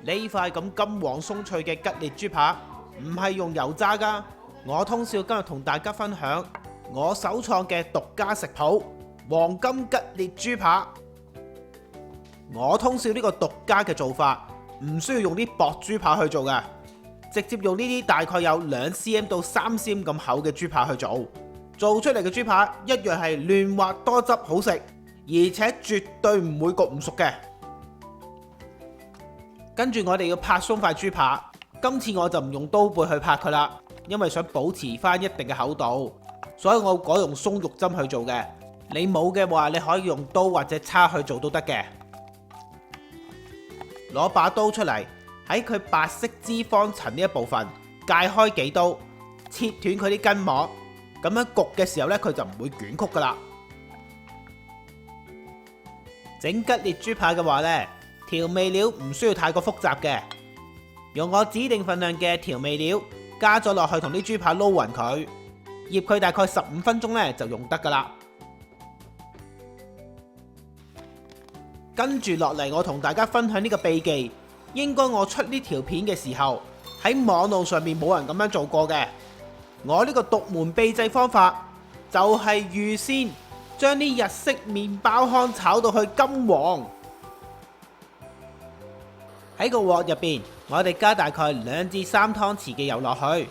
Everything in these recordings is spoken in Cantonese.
呢塊咁金黃鬆脆嘅吉列豬扒唔係用油炸㗎。我通少今日同大家分享我首創嘅獨家食譜黃金吉列豬扒。我通少呢個獨家嘅做法唔需要用啲薄豬扒去做㗎，直接用呢啲大概有2cm到3cm咁厚嘅豬扒去做，做出嚟嘅豬扒一樣係嫩滑多汁好食，而且絕對唔會焗唔熟嘅。跟住我哋要拍鬆塊豬扒，今次我就唔用刀背去拍佢啦，因為想保持翻一定嘅厚度，所以我改用鬆肉針去做嘅。你冇嘅話，你可以用刀或者叉去做都得嘅。攞把刀出嚟，喺佢白色脂肪層呢一部分界開幾刀，切斷佢啲筋膜，咁樣焗嘅時候呢，佢就唔會捲曲噶啦。整吉列豬扒嘅話呢，調味料唔需要太過複雜嘅，用我指定份量嘅調味料加咗落去，同啲豬扒撈勻佢，醃佢大概15分鐘呢就用得噶啦。跟住落嚟，我同大家分享呢個秘技，應該我出呢條片嘅時候喺網路上面冇人咁樣做過嘅。我呢個獨門秘製方法就係預先將啲日式麵包糠炒到去金黃。喺個鑊入邊，我哋加大概2至3湯匙嘅油落去，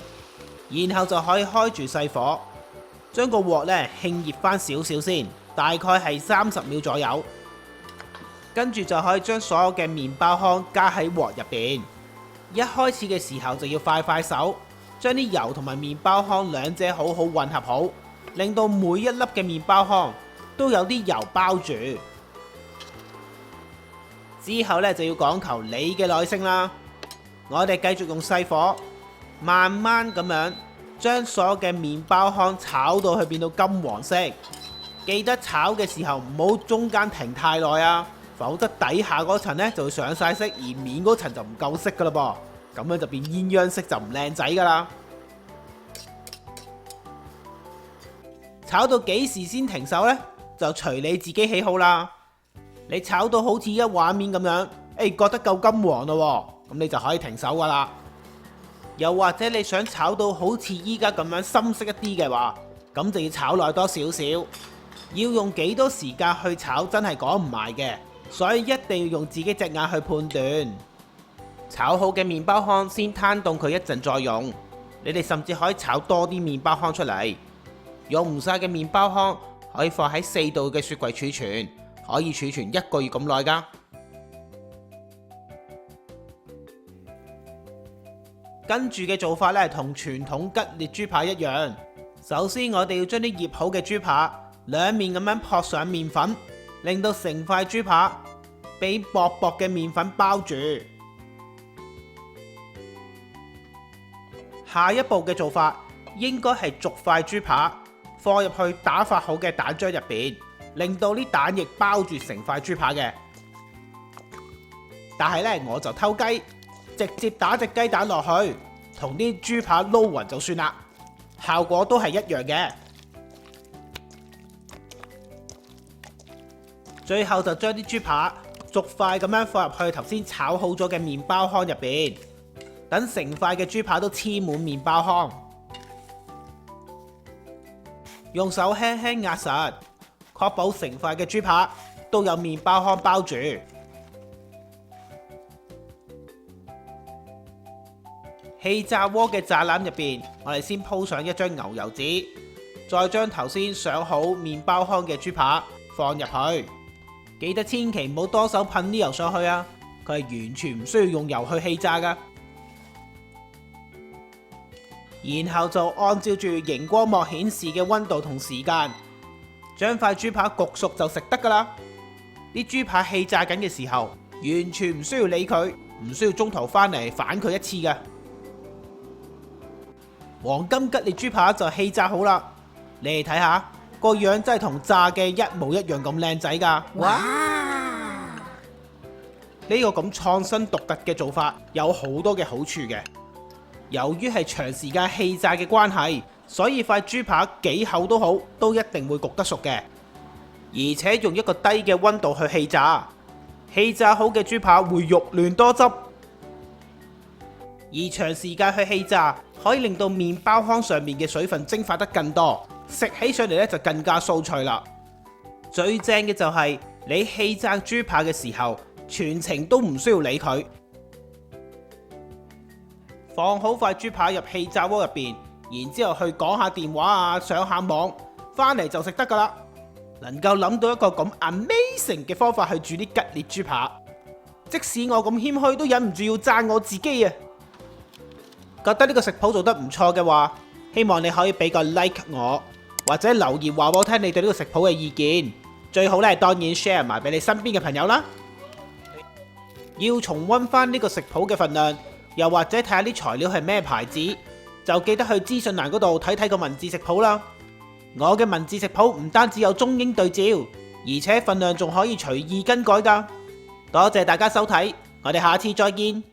然後就可以開住細火，將個鑊呢興熱翻少少先，大概係30秒左右。跟住就可以將所有嘅麵包糠加喺鑊入邊。一開始嘅時候就要快快手，將啲油同埋麵包糠兩者好好混合好，令到每一粒嘅麵包糠都有啲油包住。之後呢，就要講求你嘅耐性啦。我哋繼續用細火，慢慢咁樣將所有嘅麵包糠炒到去變到金黃色。記得炒嘅時候唔好中間停太耐啊，否則底下嗰層呢就會上晒色，而面嗰層就唔夠色噶啦噃，咁樣就變鴛鴦色，就唔靚仔噶啦。炒到幾時先停手呢？就隨你自己喜好啦。你炒到好似一畫面咁樣，覺得夠金黃咯，咁你就可以停手噶啦。又或者你想炒到好似依家咁樣深色一啲嘅話，咁就要炒耐多少少。要用幾多時間去炒真係講唔埋嘅，所以一定要用自己隻眼去判斷。炒好嘅麵包糠先攤凍佢一陣再用，你哋甚至可以炒多啲麵包糠出嚟。用唔晒嘅麵包糠可以放喺4度嘅雪櫃儲存，可以儲存1個月咁耐噶。跟住嘅做法呢，同傳統吉列豬扒一樣。首先我哋要將啲醃好嘅豬扒兩面咁樣撲上麵粉，令到成塊豬扒俾薄薄嘅麵粉包住。下一步嘅做法應該係逐塊豬扒放入去打發好嘅蛋漿入邊，令到啲蛋液包住成塊豬扒嘅。但係呢，我就偷雞，直接打隻雞蛋落去，同啲豬扒撈勻就算啦，效果都係一樣嘅。最後就將啲豬扒逐塊咁樣放入去頭先炒好咗嘅麵包糠入邊，等成塊嘅豬扒都黐滿麵包糠，用手輕輕壓實，確保成塊嘅豬扒都有麵包糠包住。氣炸鍋嘅炸籃入邊，我哋先鋪上一張牛油紙，再將頭先上好麵包糠嘅豬扒放入去。記得千祈唔好多手噴啲油上去啊！佢係完全唔需要用油去氣炸噶。然後就按照住熒光幕顯示嘅溫度同時間，將塊豬扒焗熟就食得噶啦。啲豬扒氣炸緊嘅時候，完全唔需要理佢，唔需要中途翻嚟反佢一次噶。黃金吉列豬扒就氣炸好啦，你哋睇下。個樣真係同炸嘅一模一樣咁靚仔噶！哇！呢個咁創新獨特嘅做法有好多嘅好處嘅。由於係長時間氣炸嘅關係，所以塊豬扒幾厚都好，都一定會焗得熟嘅。而且用一個低嘅溫度去氣炸，氣炸好嘅豬扒會肉嫩多汁，而長時間去氣炸可以令到麵包糠上面嘅水分蒸發得更多，食起上嚟咧就更加酥脆啦。最正嘅就係你氣炸豬扒嘅時候，全程都唔需要理佢，放好塊豬扒入氣炸鍋入邊，然之後去講下電話啊，上下網，翻嚟就食得噶啦。能夠諗到一個咁 amazing 嘅方法去煮啲吉列豬扒，即使我咁謙虛都忍唔住要讚我自己啊！覺得呢個食譜做得唔錯嘅話，希望你可以俾個 like 我，或者留言話我聽你對呢個食譜嘅意見。最好咧，當然 share 埋俾你身邊嘅朋友啦。要重溫翻呢個食譜嘅份量，又或者睇下啲材料係咩牌子，就記得去資訊欄嗰度睇睇個文字食譜啦。我嘅文字食譜唔單止有中英對照，而且份量仲可以隨意更改噶。多謝大家收睇，我哋下次再見。